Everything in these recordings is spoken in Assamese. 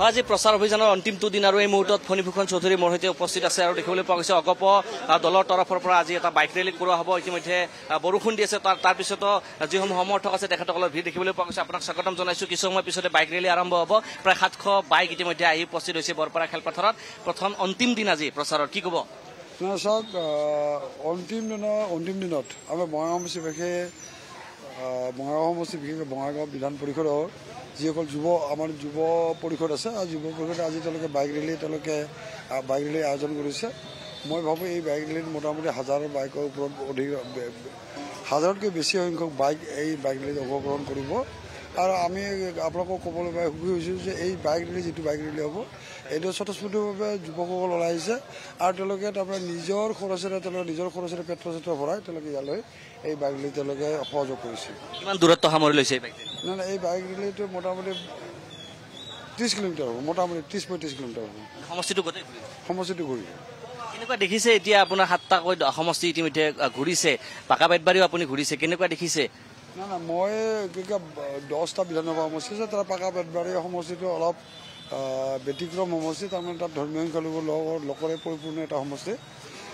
আজি প্ৰচাৰ অভিযানৰ অন্তিমটো দিন আৰু এই মুহূৰ্তত ফণীভূষণ চৌধুৰী মোৰ সৈতে উপস্থিত আছে আৰু দেখিবলৈ পোৱা গৈছে অগপ দলৰ তৰফৰ পৰা আজি এটা বাইক ৰেলী কৰোৱা হ'ব। ইতিমধ্যে বৰষুণ দি আছে, তাৰপিছতো যিসমূহ সমৰ্থক আছে তেখেতসকলৰ ভিৰ দেখিবলৈ পোৱা গৈছে। আপোনাক স্বাগতম জনাইছোঁ। কিছু সময় পিছতে বাইক ৰেলী আৰম্ভ হ'ব। প্ৰায় 700 বাইক ইতিমধ্যে আহি উপস্থিত হৈছে বৰপাৰা খেলপথাৰত। প্ৰথম অন্তিম দিন আজি প্ৰচাৰৰ, কি ক'ব? চাওক, অন্তিম দিনত আমাৰ বঙাইগাঁও সমষ্টিবাসীয়ে বিশেষকৈ বঙাইগাঁও বিধান পৰিষদৰ যিসকল আমাৰ যুৱ পৰিষদ আছে আৰু যুৱ পৰিষদে আজি তেওঁলোকে বাইক ৰেলী আয়োজন কৰিছে। মই ভাবোঁ এই বাইক ৰেলীত মোটামুটি 1000 বাইকৰ ওপৰত হাজাৰতকৈ বেছি সংখ্যক বাইক এই বাইক ৰেলীত অংশগ্ৰহণ কৰিব। আৰু আমি আপোনালোকক ক'বলৈ পাই সুখী হৈছোঁ যে এই বাইক ৰেলী যিটো বাইক ৰেলী হ'ব এইটো স্বতঃস্ফূৰ্তভাৱে যুৱকসকল ওলাই আহিছে আৰু তেওঁলোকে তাৰমানে নিজৰ খৰচেৰে পেট্ৰল চেট্ৰল ভৰাই তেওঁলোকে ইয়ালৈ এই বাইক ৰেলী তেওঁলোকে সহযোগ কৰিছে। কিমান দূৰত্ব সামৰি লৈছে এই বাইক ৰেলী? নাই, এই বাইক ৰেলীটো মোটামুটি 30 কিলোমিটাৰ হ'ব, মোটামুটি 30-35 কিলোমিটাৰ হ'ব। সমষ্টিটো ঘূৰিব। কেনেকুৱা দেখিছে এতিয়া আপোনাৰ 7টাকৈ সমষ্টি ইতিমধ্যে ঘূৰিছে, পাকা বেতবাৰীও আপুনি ঘূৰিছে, কেনেকুৱা দেখিছে? নাই, মই 10টা বিধানসভা সমষ্টি আছে, তাৰ পাকা বেতবাৰী সমষ্টিটো অলপ ব্যতিক্ৰম সমষ্টি, তাৰমানে তাত ধৰ্মীয় সংখ্যালঘু লোকৰে পৰিপূৰ্ণ এটা সমষ্টি।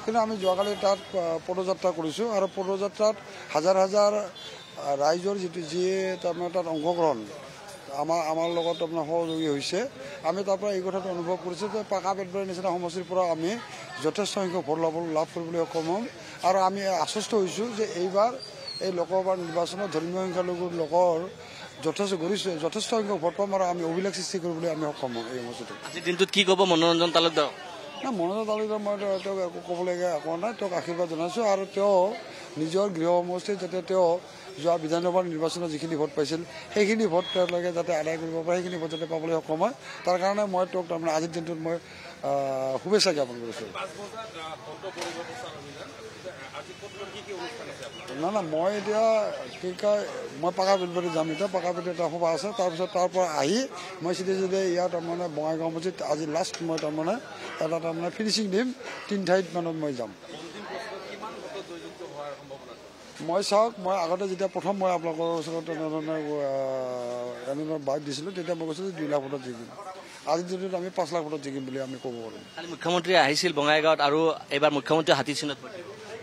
কিন্তু আমি যোৱাকালি তাত পদযাত্ৰা কৰিছোঁ আৰু পদযাত্ৰাত হাজাৰ ৰাইজৰ যিয়ে তাৰমানে তাত অংশগ্ৰহণ আমাৰ লগত আপোনাৰ সহযোগী হৈছে। আমি তাৰ পৰা এই কথাটো অনুভৱ কৰিছোঁ যে পাকা বেতবাৰীৰ নিচিনা সমষ্টিৰ পৰা আমি যথেষ্ট সংখ্যক ভোট লাভ কৰিবলৈ সক্ষম হ'ম আৰু আমি আশ্বস্ত হৈছোঁ যে এইবাৰ এই লোকসভাৰ নিৰ্বাচনত ধৰ্মীয় সংখ্যালঘুৰ লোকৰ যথেষ্ট সংখ্যক ভোট পাম আৰু আমি অভিলেখ সৃষ্টি কৰিবলৈ আমি সক্ষম হ'ম। এই সমষ্টিটো আজিৰ দিনটোত কি ক'ব মনোৰঞ্জন তালুকদাৰ? মনোৰঞ্জন তালুকদাৰ মই তেওঁক একো ক'বলগীয়া একো নাই, তেওঁক আশীৰ্বাদ জনাইছোঁ আৰু তেওঁ নিজৰ গৃহ সমষ্টিত যাতে তেওঁ যোৱা বিধানসভাৰ নিৰ্বাচনত যিখিনি ভোট পাইছিল সেইখিনি ভোট তেওঁলোকে যাতে আদায় কৰিব পাৰে, সেইখিনি ভোট যাতে পাবলৈ সক্ষম হয়, তাৰ কাৰণে মই তেওঁক তাৰমানে আজিৰ দিনটোত মই শুভেচ্ছা জ্ঞাপন কৰিছোঁ। নাই, মই এতিয়া কি কয় মই পাকা বেতবাৰী যাম। এতিয়া পাকা বেতবাৰী এটা সভা আছে, তাৰপিছত তাৰ পৰা আহি মই চিধা ইয়াত তাৰমানে বঙাইগাঁও সমষ্টিত আজি লাষ্ট মই তাৰমানে এটা ফিনিচিং দিম। 3 ঠাইত মানত মই যাম। মই চাওক, মই আগতে যেতিয়া প্ৰথম মই আপোনালোকৰ ওচৰত এনেধৰণৰ বাইক দিছিলোঁ তেতিয়া মই কৈছিলোঁ 2 লাখ ভোটত জিকিম। আজিৰ দিনটোত আমি 5 লাখ ভোটত জিকিম বুলি আমি ক'ব পাৰোঁ। কালি মুখ্যমন্ত্ৰী আহিছিল বঙাইগাঁৱত আৰু এইবাৰ মুখ্যমন্ত্ৰী হাতী চিহ্নত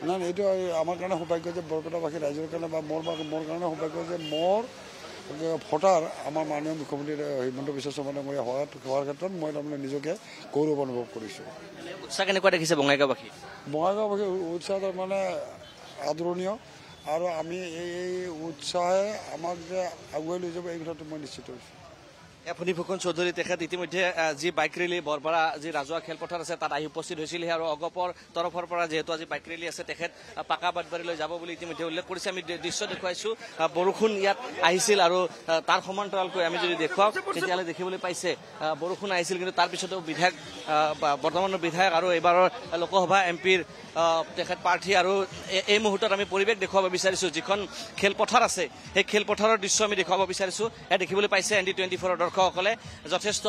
নাই, এইটো আমাৰ কাৰণে সৌভাগ্য যে বৰপেটাবাসী ৰাইজৰ কাৰণে বা মোৰ কাৰণে সৌভাগ্য যে মোৰ ভোটাৰ আমাৰ মাননীয় মুখ্যমন্ত্ৰী হিমন্ত বিশ্ব শৰ্মা ডাঙৰীয়া হোৱাৰ ক্ষেত্ৰত মই তাৰমানে নিজকে গৌৰৱ অনুভৱ কৰিছোঁ। উৎসাহ কেনেকুৱা দেখিছে বঙাইগাঁওবাসী? বঙাইগাঁওবাসীৰ উৎসাহ তাৰমানে আদৰণীয় আৰু আমি এই উৎসাহে আমাক যে আগুৱাই লৈ যাব এই কথাটো মই নিশ্চিত হৈছোঁ। ফণীভূষণ চৌধুৰী তেখেত ইতিমধ্যে যি বাইক ৰেলী বৰপাৰা যি ৰাজহুৱা খেলপথাৰ আছে তাত আহি উপস্থিত হৈছিলহি আৰু অগপৰ তৰফৰ পৰা যিহেতু আজি বাইক ৰেলী আছে তেখেত পাকা বেতবাৰীলৈ যাব বুলি ইতিমধ্যে উল্লেখ কৰিছে। আমি দৃশ্য দেখুৱাইছোঁ, বৰষুণ ইয়াত আহিছিল আৰু তাৰ সমান্তৰালকৈ আমি যদি দেখুৱাওঁ তেতিয়াহ'লে দেখিবলৈ পাইছে বৰষুণ আহিছিল, কিন্তু তাৰপিছতো বৰ্তমানৰ বিধায়ক আৰু এইবাৰৰ লোকসভা এমপিৰ তেখেত প্ৰাৰ্থী আৰু এই মুহূৰ্তত আমি পৰিৱেশ দেখুৱাব বিচাৰিছোঁ। যিখন খেলপথাৰ আছে সেই খেলপথাৰৰ দৃশ্য আমি দেখুৱাব বিচাৰিছোঁ। ইয়াত দেখিবলৈ পাইছে ND24ৰ দৰ্শকসকলে যথেষ্ট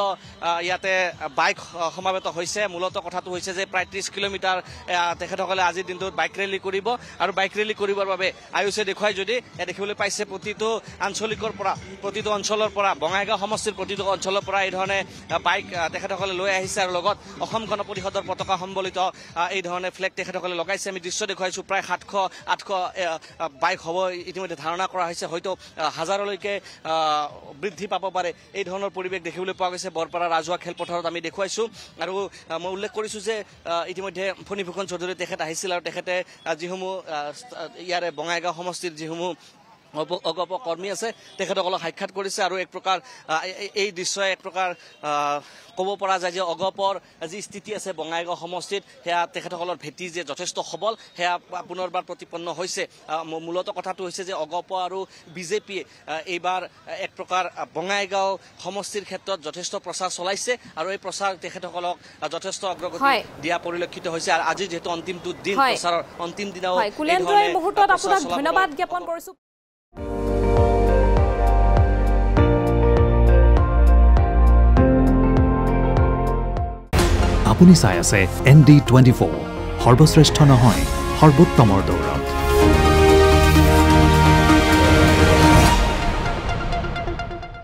ইয়াতে বাইক সমাবেত হৈছে। মূলত কথাটো হৈছে যে প্ৰায় 30 কিলোমিটাৰ তেখেতসকলে আজিৰ দিনটোত বাইক ৰেলী কৰিব আৰু বাইক ৰেলী কৰিবৰ বাবে আয়ুষে দেখুৱাই যদি দেখিবলৈ পাইছে প্ৰতিটো অঞ্চলৰ পৰা বঙাইগাঁও সমষ্টিৰ প্ৰতিটো অঞ্চলৰ পৰা এই ধৰণে বাইক তেখেতসকলে লৈ আহিছে আৰু লগত অসম গণ পৰিষদৰ পতাকা সম্বলিত এই ধৰণে ফ্লেগ তেখেতসকলে লগাইছে। আমি দৃশ্য দেখুৱাইছোঁ, প্ৰায় 700-800 বাইক হ'ব ইতিমধ্যে ধাৰণা কৰা হৈছে, হয়তো 1000লৈকে বৃদ্ধি পাব পাৰে। এই ধৰণৰ পৰিৱেশ দেখিবলৈ পোৱা গৈছে বৰপাৰা ৰাজহুৱা খেলপথাৰত আমি দেখুৱাইছোঁ। আৰু মই উল্লেখ কৰিছোঁ যে ইতিমধ্যে ফণীভূষণ চৌধুৰী তেখেত আহিছিল আৰু তেখেতে যিসমূহ ইয়াৰে বঙাইগাঁও সমষ্টিৰ যিসমূহ অগপ কৰ্মী আছে তেখেতসকলক সাক্ষাৎ কৰিছে আৰু এক প্ৰকাৰ এই দৃশ্যই এক প্ৰকাৰ ক'ব পৰা যায় যে অগপৰ যি স্থিতি আছে বঙাইগাঁও সমষ্টিত সেয়া তেখেতসকলৰ ভেটি যে যথেষ্ট সবল সেয়া পুনৰবাৰ প্ৰতিপন্ন হৈছে। মূলত কথাটো হৈছে যে অগপ আৰু বিজেপিয়ে এইবাৰ এক প্ৰকাৰ বঙাইগাঁও সমষ্টিৰ ক্ষেত্ৰত যথেষ্ট প্ৰচাৰ চলাইছে আৰু এই প্ৰচাৰ তেখেতসকলক যথেষ্ট অগ্ৰগতি দিয়া পৰিলক্ষিত হৈছে। আৰু আজি যিহেতু অন্তিমটো দিন, প্ৰচাৰৰ অন্তিম দিনাও ধন্যবাদ জ্ঞাপন কৰিছোঁ। আপুনি চাই আছে ND24, সৰ্বশ্ৰেষ্ঠ নহয় সৰ্বোত্তমৰ দৌৰত।